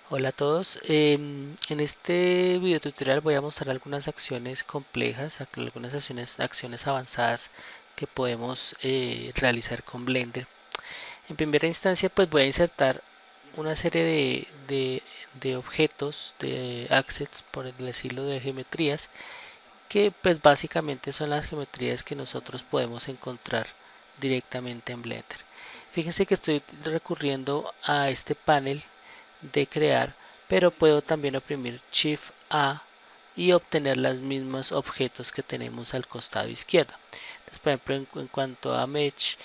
Hola a todos, en este video tutorial voy a mostrar algunas acciones complejas, algunas acciones avanzadas que podemos realizar con Blender. En primera instancia pues voy a insertar una serie de objetos, de assets por decirlo, de geometrías, que pues básicamente son las geometrías que nosotros podemos encontrar directamente en Blender. Fíjense que estoy recurriendo a este panel de crear, pero puedo también oprimir Shift A y obtener los mismos objetos que tenemos al costado izquierdo. Entonces, por ejemplo, en cuanto a Mesh,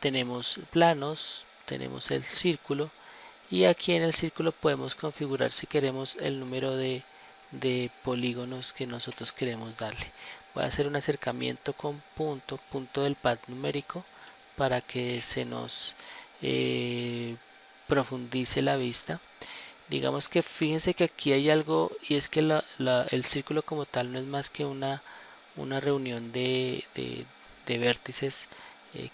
tenemos planos, tenemos el círculo, y aquí en el círculo podemos configurar si queremos el número de polígonos que nosotros queremos darle. Voy a hacer un acercamiento con punto del pad numérico para que se nos eh, profundice la vista. Digamos que fíjense que aquí hay algo, y es que el círculo como tal no es más que una reunión de vértices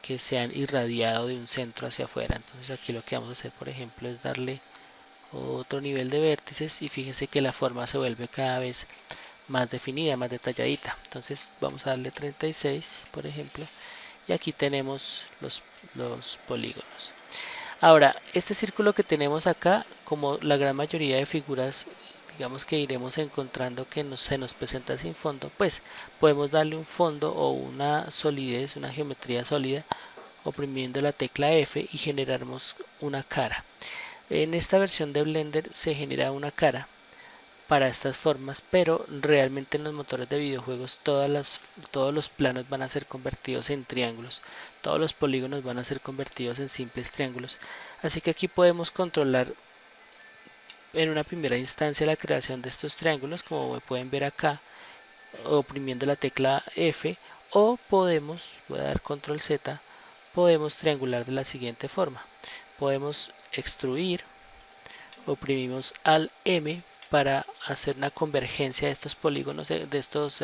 que se han irradiado de un centro hacia afuera. Entonces aquí lo que vamos a hacer, por ejemplo, es darle otro nivel de vértices, y fíjense que la forma se vuelve cada vez más definida, más detalladita. Entonces vamos a darle 36, por ejemplo, y aquí tenemos los polígonos. Ahora, este círculo que tenemos acá, como la gran mayoría de figuras, digamos que iremos encontrando que se nos presenta sin fondo, pues podemos darle un fondo o una solidez, una geometría sólida, oprimiendo la tecla F, y generamos una cara. En esta versión de Blender se genera una cara para estas formas, pero realmente en los motores de videojuegos todos los planos van a ser convertidos en triángulos, todos los polígonos van a ser convertidos en simples triángulos. Así que aquí podemos controlar en una primera instancia la creación de estos triángulos, como pueden ver acá, oprimiendo la tecla F, o podemos, voy a dar control Z, podemos triangular de la siguiente forma. Podemos extruir, oprimimos al M para hacer una convergencia de estos polígonos, de estos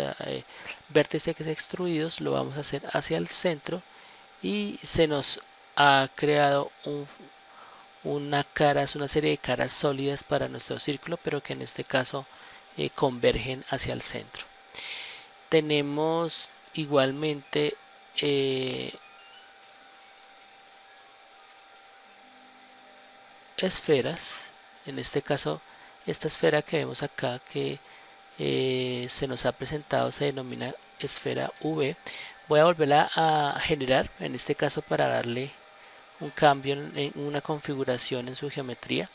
vértices extruidos. Lo vamos a hacer hacia el centro, y se nos ha creado una serie de caras sólidas para nuestro círculo, pero que en este caso convergen hacia el centro. Tenemos igualmente esferas. En este caso, esta esfera que vemos acá, que se nos ha presentado, se denomina esfera V. Voy a volverla a generar, en este caso para darle un cambio en una configuración en su geometría.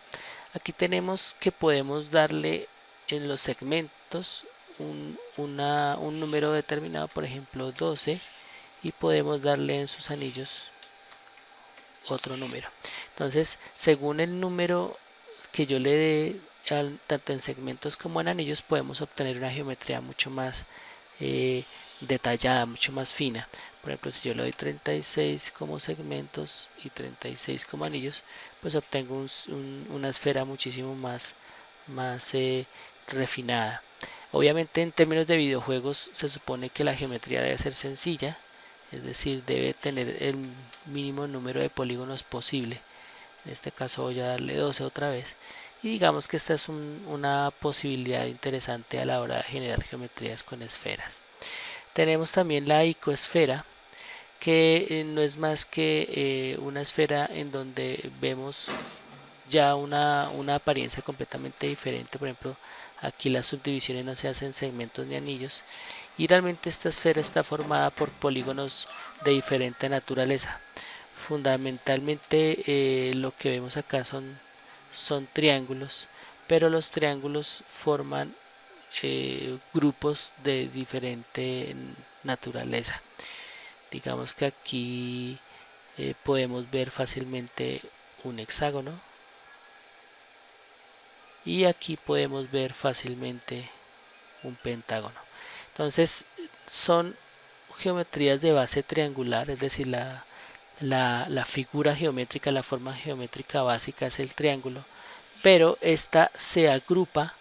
Aquí tenemos que podemos darle en los segmentos un número determinado, por ejemplo 12, y podemos darle en sus anillos otro número. Entonces, según el número que yo le dé, tanto en segmentos como en anillos, podemos obtener una geometría mucho más eh, detallada, mucho más fina. Por ejemplo, si yo le doy 36 como segmentos y 36 como anillos, pues obtengo una esfera muchísimo más refinada. Obviamente, en términos de videojuegos, se supone que la geometría debe ser sencilla, es decir, debe tener el mínimo número de polígonos posible. En este caso voy a darle 12 otra vez, y digamos que esta es una posibilidad interesante a la hora de generar geometrías con esferas. Tenemos también la icoesfera, que no es más que una esfera en donde vemos ya una apariencia completamente diferente. Por ejemplo, aquí las subdivisiones no se hacen segmentos ni anillos, y realmente esta esfera está formada por polígonos de diferente naturaleza. Fundamentalmente lo que vemos acá son triángulos, pero los triángulos forman grupos de diferente naturaleza. Digamos que aquí podemos ver fácilmente un hexágono, y aquí podemos ver fácilmente un pentágono. Entonces son geometrías de base triangular, es decir, la figura geométrica, la forma geométrica básica es el triángulo, pero esta se agrupa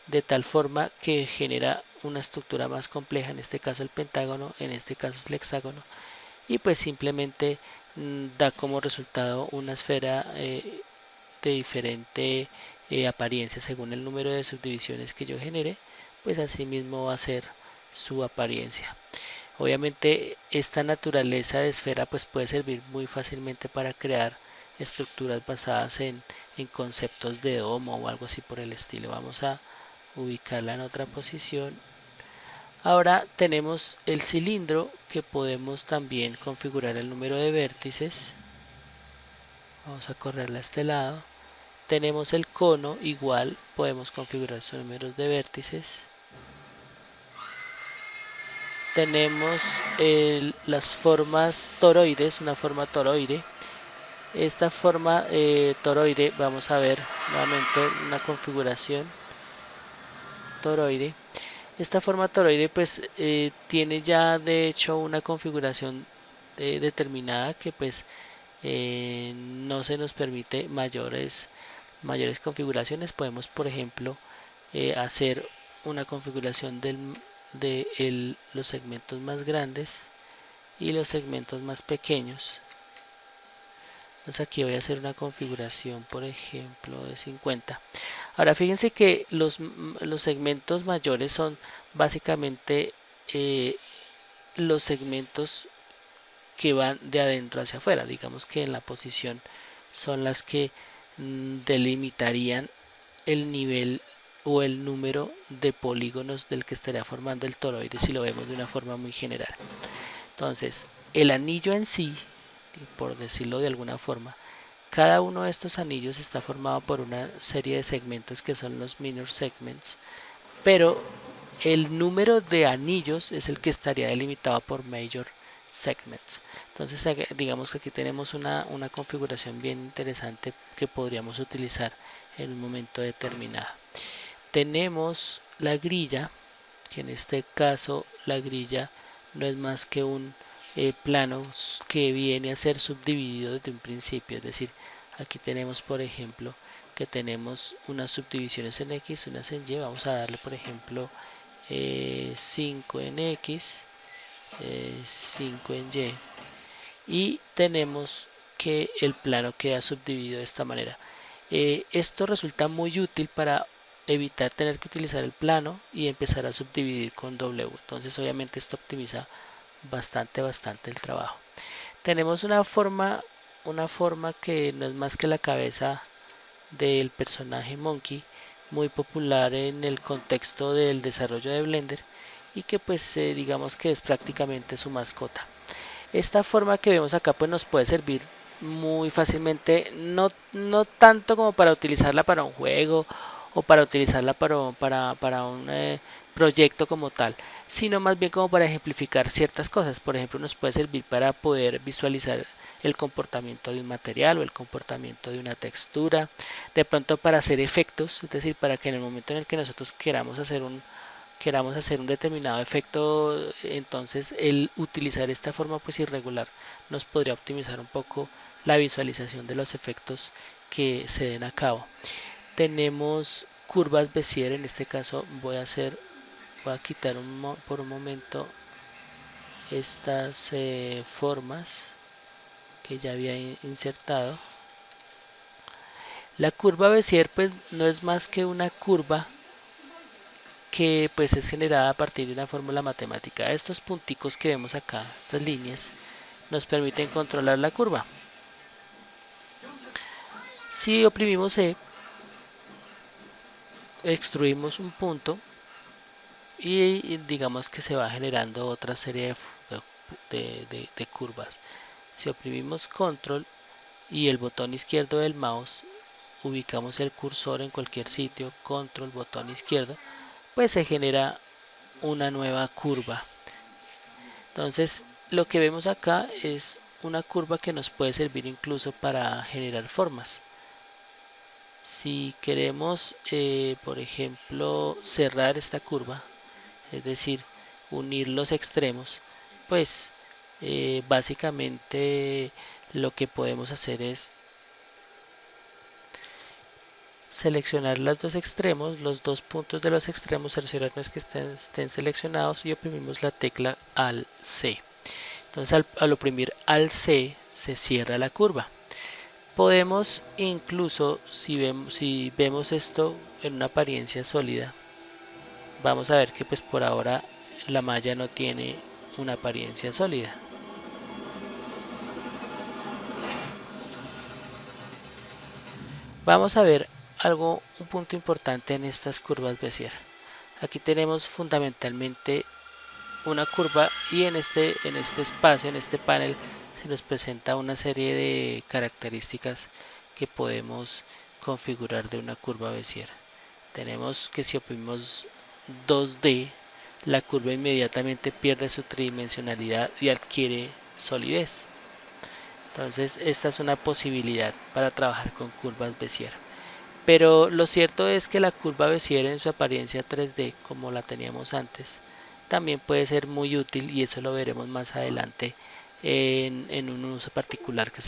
de tal forma que genera una estructura más compleja, en este caso el pentágono, en este caso el hexágono, y pues simplemente da como resultado una esfera de diferente apariencia según el número de subdivisiones que yo genere, pues así mismo va a ser su apariencia. Obviamente esta naturaleza de esfera pues puede servir muy fácilmente para crear estructuras basadas en conceptos de domo o algo así por el estilo. Vamos a ubicarla en otra posición. Ahora tenemos el cilindro, que podemos también configurar el número de vértices. Vamos a correrla a este lado. Tenemos el cono, igual podemos configurar sus números de vértices. Tenemos las formas toroides, una forma toroide. Esta forma toroide, vamos a ver nuevamente una configuración toroide. Esta forma toroide pues tiene ya de hecho una configuración determinada que pues no se nos permite mayores configuraciones. Podemos por ejemplo hacer una configuración de los segmentos más grandes y los segmentos más pequeños. Entonces aquí voy a hacer una configuración por ejemplo de 50. Ahora fíjense que los segmentos mayores son básicamente los segmentos que van de adentro hacia afuera. Digamos que en la posición son las que delimitarían el nivel o el número de polígonos del que estaría formando el toroide, si lo vemos de una forma muy general. Entonces el anillo en sí, por decirlo de alguna forma, cada uno de estos anillos está formado por una serie de segmentos que son los minor segments, pero el número de anillos es el que estaría delimitado por major segments. Entonces digamos que aquí tenemos una configuración bien interesante que podríamos utilizar en un momento determinado. Tenemos la grilla, que en este caso la grilla no es más que un plano que viene a ser subdividido desde un principio. Es decir, aquí tenemos por ejemplo que tenemos unas subdivisiones en X, unas en Y. Vamos a darle por ejemplo 5 en X, 5 en Y, y tenemos que el plano queda subdividido de esta manera. Esto resulta muy útil para evitar tener que utilizar el plano y empezar a subdividir con W. Entonces obviamente esto optimiza bastante el trabajo. Tenemos una forma que no es más que la cabeza del personaje Monkey, muy popular en el contexto del desarrollo de Blender y que pues digamos que es prácticamente su mascota. Esta forma que vemos acá pues nos puede servir muy fácilmente, no tanto como para utilizarla para un juego o para utilizarla para un proyecto como tal, sino más bien como para ejemplificar ciertas cosas. Por ejemplo, nos puede servir para poder visualizar el comportamiento de un material o el comportamiento de una textura, de pronto para hacer efectos, es decir, para que en el momento en el que nosotros queramos hacer un determinado efecto, entonces el utilizar esta forma pues irregular nos podría optimizar un poco la visualización de los efectos que se den a cabo. Tenemos curvas Bézier. En este caso voy a quitar por un momento estas formas que ya había insertado. La curva Bézier pues no es más que una curva que pues es generada a partir de una fórmula matemática. Estos punticos que vemos acá, estas líneas, nos permiten controlar la curva. Si oprimimos E, extruimos un punto y digamos que se va generando otra serie de curvas. Si oprimimos control y el botón izquierdo del mouse, ubicamos el cursor en cualquier sitio, control, botón izquierdo, pues se genera una nueva curva. Entonces lo que vemos acá es una curva que nos puede servir incluso para generar formas. Si queremos por ejemplo cerrar esta curva, es decir, unir los extremos, pues básicamente lo que podemos hacer es seleccionar los dos extremos, los dos puntos de los extremos, cerciorarnos que estén seleccionados y oprimimos la tecla Alt C. Entonces al oprimir Alt C se cierra la curva. Podemos incluso, si vemos esto en una apariencia sólida, vamos a ver que pues por ahora la malla no tiene una apariencia sólida. Vamos a ver un punto importante en estas curvas Bézier. Aquí tenemos fundamentalmente una curva y en este espacio, en este panel, se nos presenta una serie de características que podemos configurar de una curva Bézier. Tenemos que si oprimimos 2D, la curva inmediatamente pierde su tridimensionalidad y adquiere solidez. Entonces esta es una posibilidad para trabajar con curvas Bézier. Pero lo cierto es que la curva Bézier en su apariencia 3D, como la teníamos antes, también puede ser muy útil y eso lo veremos más adelante en un uso particular que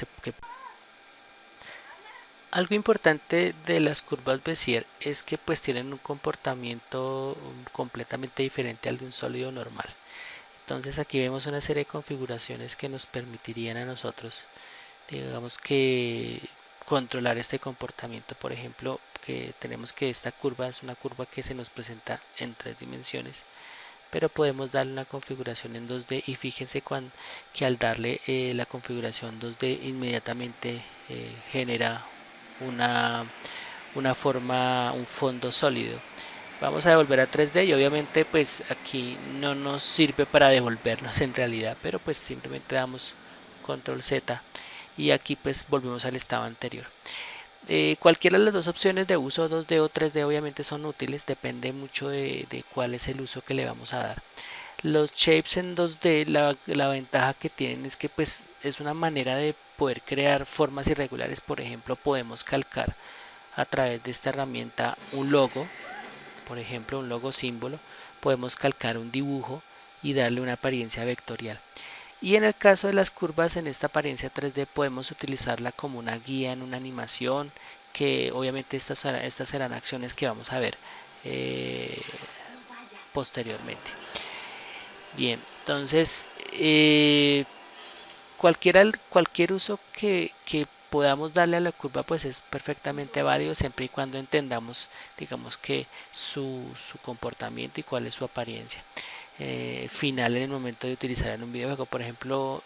algo importante de las curvas Bézier es que pues tienen un comportamiento completamente diferente al de un sólido normal. Entonces aquí vemos una serie de configuraciones que nos permitirían a nosotros, digamos que controlar este comportamiento. Por ejemplo, que tenemos que esta curva es una curva que se nos presenta en 3 dimensiones, pero podemos darle una configuración en 2D y fíjense que al darle la configuración 2D inmediatamente genera una, una forma, un fondo sólido. Vamos a devolver a 3D y obviamente pues aquí no nos sirve para devolvernos en realidad, pero pues simplemente damos control Z y aquí pues volvemos al estado anterior. Cualquiera de las dos opciones de uso 2D o 3D obviamente son útiles, depende mucho de cuál es el uso que le vamos a dar. Los shapes en 2D, la ventaja que tienen es que pues es una manera de poder crear formas irregulares. Por ejemplo, podemos calcar a través de esta herramienta un logo, por ejemplo un logo símbolo, podemos calcar un dibujo y darle una apariencia vectorial. Y en el caso de las curvas en esta apariencia 3D podemos utilizarla como una guía en una animación, que obviamente estas serán acciones que vamos a ver eh, posteriormente. Bien, entonces cualquier uso que podamos darle a la curva pues es perfectamente válido siempre y cuando entendamos, digamos, que su comportamiento y cuál es su apariencia final en el momento de utilizar en un videojuego. Por ejemplo,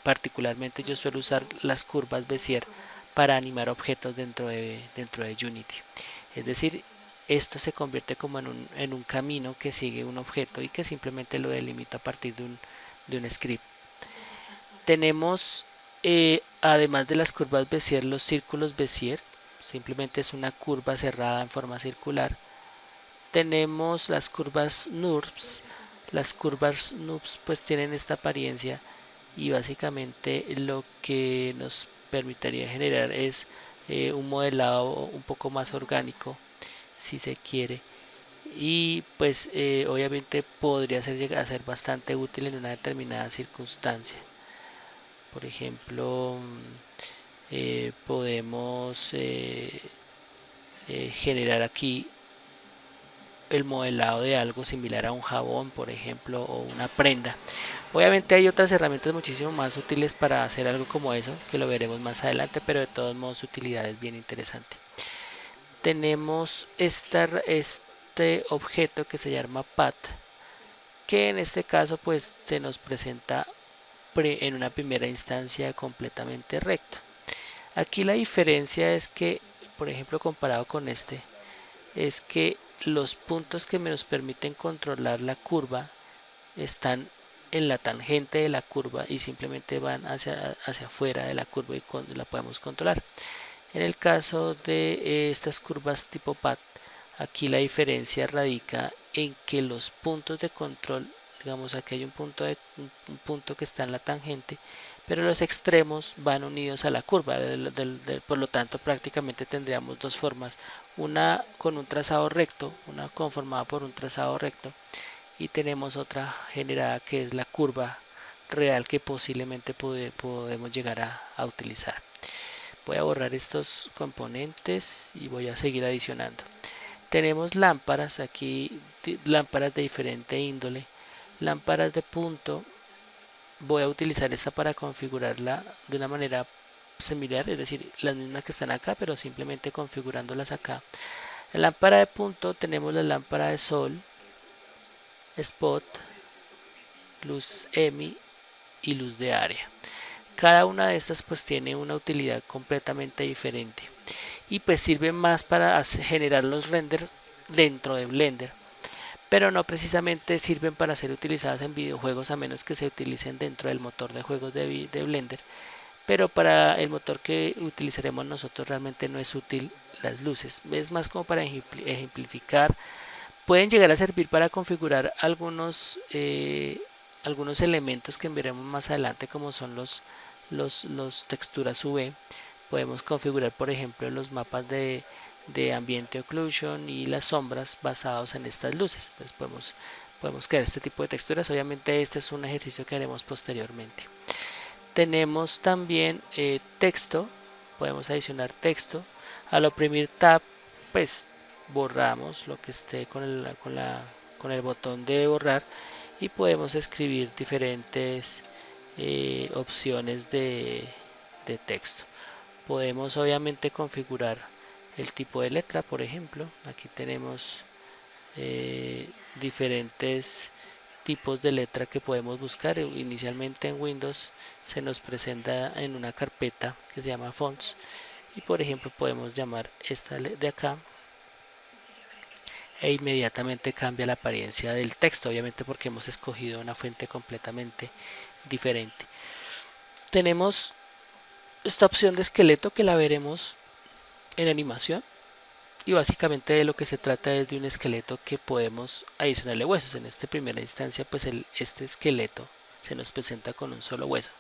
particularmente yo suelo usar las curvas Bézier para animar objetos dentro de Unity. Es decir, esto se convierte como en un camino que sigue un objeto y que simplemente lo delimito a partir de un script. Tenemos, además de las curvas Bézier, los círculos Bézier. Simplemente es una curva cerrada en forma circular. Tenemos las curvas NURBS. Las curvas NURBS pues tienen esta apariencia y básicamente lo que nos permitiría generar es un modelado un poco más orgánico, si se quiere, y pues obviamente podría llegar a ser bastante útil en una determinada circunstancia. Por ejemplo, podemos generar aquí el modelado de algo similar a un jabón, por ejemplo, o una prenda. Obviamente hay otras herramientas muchísimo más útiles para hacer algo como eso, que lo veremos más adelante, pero de todos modos su utilidad es bien interesante. Tenemos este objeto que se llama path, que en este caso pues se nos presenta en una primera instancia completamente recto. Aquí la diferencia es que, por ejemplo, comparado con este, es que los puntos que nos permiten controlar la curva están en la tangente de la curva y simplemente van hacia afuera de la curva y la podemos controlar. En el caso de estas curvas tipo path, aquí la diferencia radica en que los puntos de control, digamos aquí hay un punto que está en la tangente, pero los extremos van unidos a la curva, por lo tanto prácticamente tendríamos dos formas, una con un trazado recto, una conformada por un trazado recto, y tenemos otra generada que es la curva real que posiblemente podemos llegar a utilizar. Voy a borrar estos componentes y voy a seguir adicionando. Tenemos lámparas aquí, lámparas de diferente índole, lámparas de punto. Voy a utilizar esta para configurarla de una manera similar, es decir, las mismas que están acá, pero simplemente configurándolas acá. En la lámpara de punto tenemos la lámpara de sol, spot, luz EMI y luz de área. Cada una de estas pues tiene una utilidad completamente diferente y pues sirve más para generar los renders dentro de Blender, pero no precisamente sirven para ser utilizadas en videojuegos a menos que se utilicen dentro del motor de juegos de Blender. Pero para el motor que utilizaremos nosotros realmente no es útil las luces, es más como para ejemplificar. Pueden llegar a servir para configurar algunos elementos que veremos más adelante, como son los texturas UV. Podemos configurar, por ejemplo, los mapas de ambiente occlusion y las sombras basados en estas luces. Entonces podemos crear este tipo de texturas. Obviamente este es un ejercicio que haremos posteriormente. Tenemos también texto, podemos adicionar texto. Al oprimir Tab, pues borramos lo que esté con el botón de borrar y podemos escribir diferentes opciones de texto. Podemos obviamente configurar el tipo de letra, por ejemplo. Aquí tenemos diferentes tipos de letra que podemos buscar. Inicialmente en Windows se nos presenta en una carpeta que se llama Fonts y por ejemplo podemos llamar esta de acá e inmediatamente cambia la apariencia del texto, obviamente porque hemos escogido una fuente completamente diferente. Tenemos esta opción de esqueleto que la veremos en animación y básicamente de lo que se trata es de un esqueleto que podemos adicionarle huesos. En esta primera instancia pues este esqueleto se nos presenta con un solo hueso,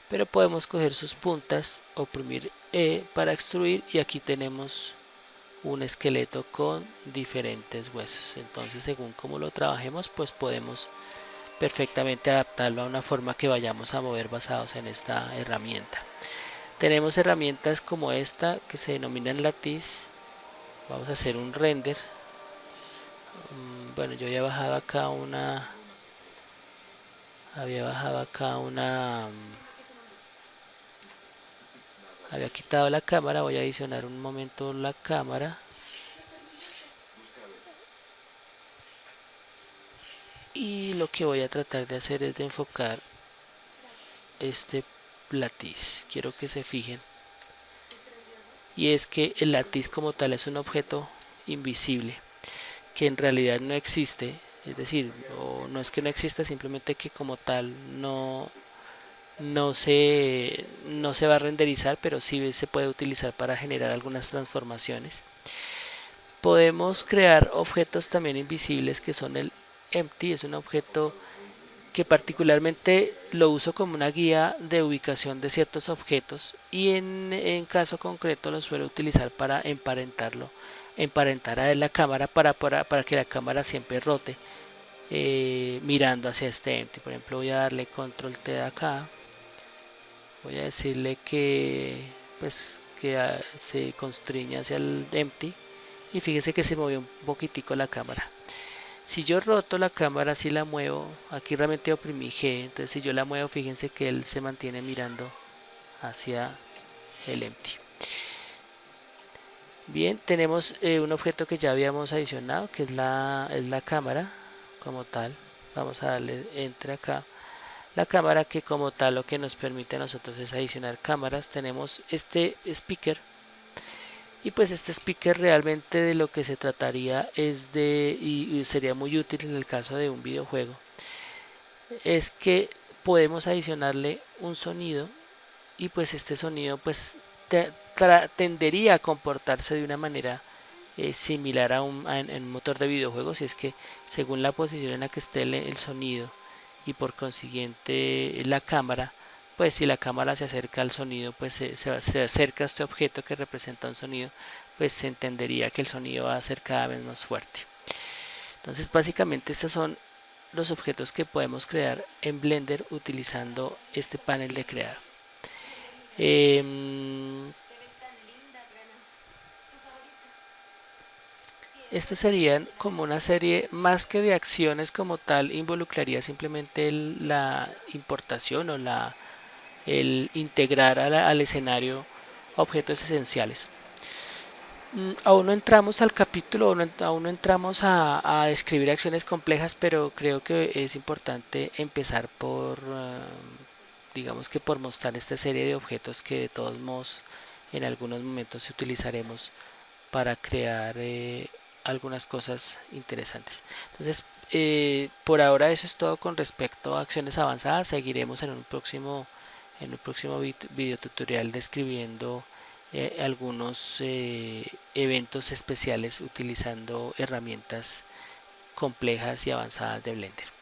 pero podemos coger sus puntas, oprimir E para extruir y aquí tenemos un esqueleto con diferentes huesos. Entonces según como lo trabajemos pues podemos perfectamente adaptarlo a una forma que vayamos a mover basados en esta herramienta. Tenemos herramientas como esta que se denominan Lattice. Vamos a hacer un render. Bueno, yo había bajado acá había quitado la cámara. Voy a adicionar un momento la cámara y lo que voy a tratar de hacer es de enfocar este latiz. Quiero que se fijen, y es que el latiz como tal es un objeto invisible que en realidad no existe, es decir, no es que no exista, simplemente que como tal no se va a renderizar, pero sí se puede utilizar para generar algunas transformaciones. Podemos crear objetos también invisibles que son el empty. Es un objeto que particularmente lo uso como una guía de ubicación de ciertos objetos y en caso concreto lo suelo utilizar para emparentar a la cámara para que la cámara siempre rote mirando hacia este empty. Por ejemplo, voy a darle control T de acá, voy a decirle que pues que se constriña hacia el empty y fíjese que se movió un poquitico la cámara. Si yo roto la cámara, si la muevo, aquí realmente oprimí G, entonces si yo la muevo, fíjense que él se mantiene mirando hacia el empty. Bien, tenemos un objeto que ya habíamos adicionado, que es la cámara como tal. Vamos a darle enter acá. La cámara que como tal lo que nos permite a nosotros es adicionar cámaras. Tenemos este speaker. Y pues este speaker realmente de lo que se trataría es y sería muy útil en el caso de un videojuego, es que podemos adicionarle un sonido y pues este sonido pues tendería a comportarse de una manera similar en un motor de videojuegos, y es que según la posición en la que esté el sonido y por consiguiente la cámara, pues si la cámara se acerca al sonido, pues se acerca a este objeto que representa un sonido, pues se entendería que el sonido va a ser cada vez más fuerte. Entonces básicamente estos son los objetos que podemos crear en Blender utilizando este panel de crear. Estas serían como una serie, más que de acciones como tal, involucraría simplemente la importación o el integrar al escenario objetos esenciales. Aún no entramos al capítulo, aún no entramos a describir acciones complejas, pero creo que es importante empezar por, digamos que por mostrar esta serie de objetos que de todos modos en algunos momentos utilizaremos para crear algunas cosas interesantes. Entonces, por ahora eso es todo con respecto a acciones avanzadas. Seguiremos en un próximo video tutorial describiendo algunos eventos especiales utilizando herramientas complejas y avanzadas de Blender.